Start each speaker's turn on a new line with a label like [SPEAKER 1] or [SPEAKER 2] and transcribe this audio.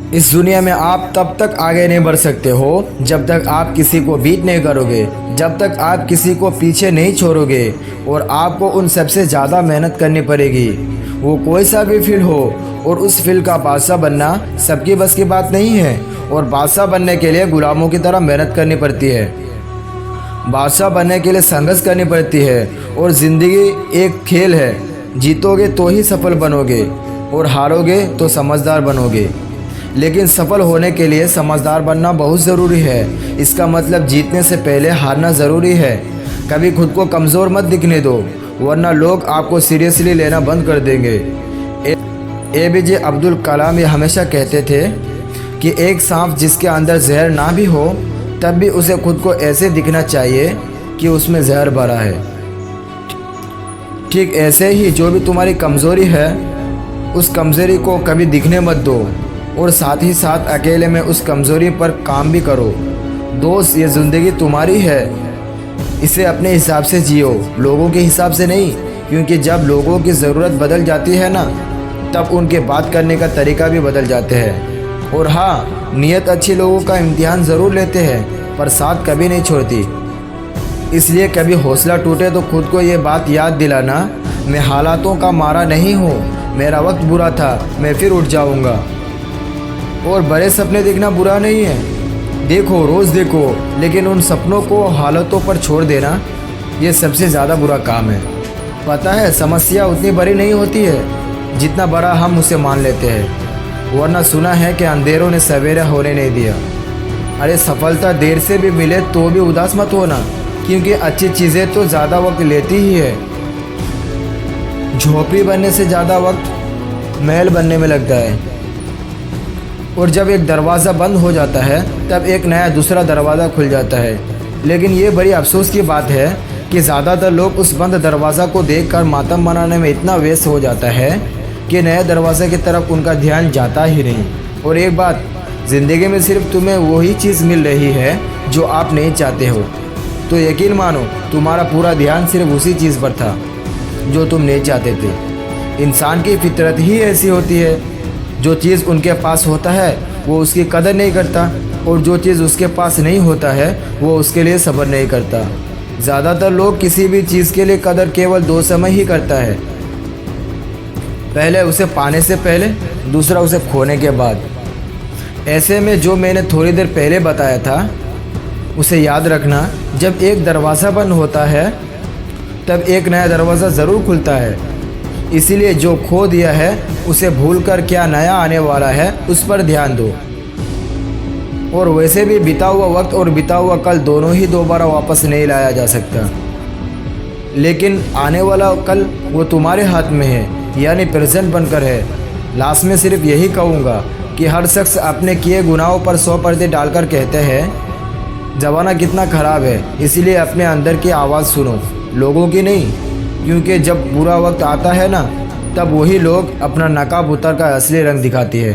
[SPEAKER 1] इस दुनिया में आप तब तक आगे नहीं बढ़ सकते हो जब तक आप किसी को बीट नहीं करोगे, जब तक आप किसी को पीछे नहीं छोड़ोगे। और आपको उन सबसे ज़्यादा मेहनत करनी पड़ेगी, वो कोई सा भी फील्ड हो। और उस फील्ड का बादशाह बनना सबकी बस की बात नहीं है। और बादशाह बनने के लिए गुलामों की तरह मेहनत करनी पड़ती है। बादशाह बनने के लिए संघर्ष करनी पड़ती है। और ज़िंदगी एक खेल है, जीतोगे तो ही सफल बनोगे और हारोगे तो समझदार बनोगे। लेकिन सफल होने के लिए समझदार बनना बहुत ज़रूरी है। इसका मतलब जीतने से पहले हारना ज़रूरी है। कभी खुद को कमज़ोर मत दिखने दो, वरना लोग आपको सीरियसली लेना बंद कर देंगे। APJ अब्दुल कलाम ये हमेशा कहते थे कि एक सांप जिसके अंदर जहर ना भी हो तब भी उसे खुद को ऐसे दिखना चाहिए कि उसमें जहर भरा है। ठीक ऐसे ही जो भी तुम्हारी कमज़ोरी है, उस कमज़ोरी को कभी दिखने मत दो। और साथ ही साथ अकेले में उस कमज़ोरी पर काम भी करो। दोस्त, ये ज़िंदगी तुम्हारी है, इसे अपने हिसाब से जियो, लोगों के हिसाब से नहीं। क्योंकि जब लोगों की ज़रूरत बदल जाती है ना, तब उनके बात करने का तरीका भी बदल जाते हैं। और हाँ, नीयत अच्छी लोगों का इम्तिहान ज़रूर लेते हैं, पर साथ कभी नहीं छोड़ती। इसलिए कभी हौसला टूटे तो खुद को ये बात याद दिलाना, मैं हालातों का मारा नहीं हूँ, मेरा वक्त बुरा था, मैं फिर उठ जाऊँगा। और बड़े सपने देखना बुरा नहीं है, देखो, रोज़ देखो, लेकिन उन सपनों को हालातों पर छोड़ देना, ये सबसे ज़्यादा बुरा काम है। पता है, समस्या उतनी बड़ी नहीं होती है जितना बड़ा हम उसे मान लेते हैं। वरना सुना है कि अंधेरों ने सवेरा होने नहीं दिया। अरे सफलता देर से भी मिले तो भी उदास मत होना, क्योंकि अच्छी चीज़ें तो ज़्यादा वक्त लेती ही है। झोपड़ी बनने से ज़्यादा वक्त महल बनने में लगता है। और जब एक दरवाज़ा बंद हो जाता है तब एक नया दूसरा दरवाज़ा खुल जाता है। लेकिन ये बड़ी अफसोस की बात है कि ज़्यादातर लोग उस बंद दरवाज़ा को देखकर मातम मनाने में इतना व्यस्त हो जाता है कि नए दरवाजे की तरफ उनका ध्यान जाता ही नहीं। और एक बात, ज़िंदगी में सिर्फ तुम्हें वही चीज़ मिल रही है जो आप नहीं चाहते हो, तो यकीन मानो तुम्हारा पूरा ध्यान सिर्फ उसी चीज़ पर था जो तुम नहीं चाहते थे। इंसान की फितरत ही ऐसी होती है, जो चीज़ उनके पास होता है वो उसकी कदर नहीं करता, और जो चीज़ उसके पास नहीं होता है वो उसके लिए सब्र नहीं करता। ज़्यादातर लोग किसी भी चीज़ के लिए कदर केवल 2 समय ही करता है, पहले उसे पाने से पहले, दूसरा उसे खोने के बाद। ऐसे में जो मैंने थोड़ी देर पहले बताया था उसे याद रखना, जब एक दरवाज़ा बंद होता है तब एक नया दरवाज़ा ज़रूर खुलता है। इसीलिए जो खो दिया है उसे भूलकर क्या नया आने वाला है उस पर ध्यान दो। और वैसे भी बीता हुआ वक्त और बीता हुआ कल दोनों ही दोबारा वापस नहीं लाया जा सकता, लेकिन आने वाला कल वो तुम्हारे हाथ में है, यानी प्रेजेंट बनकर है। लास्ट में सिर्फ यही कहूँगा कि हर शख्स अपने किए गुनाहों पर 100 पर्दे डालकर कहते हैं ज़माना कितना ख़राब है। इसीलिए अपने अंदर की आवाज़ सुनो, लोगों की नहीं। क्योंकि जब बुरा वक्त आता है ना, तब वही लोग अपना नकाब उतार का असली रंग दिखाती है।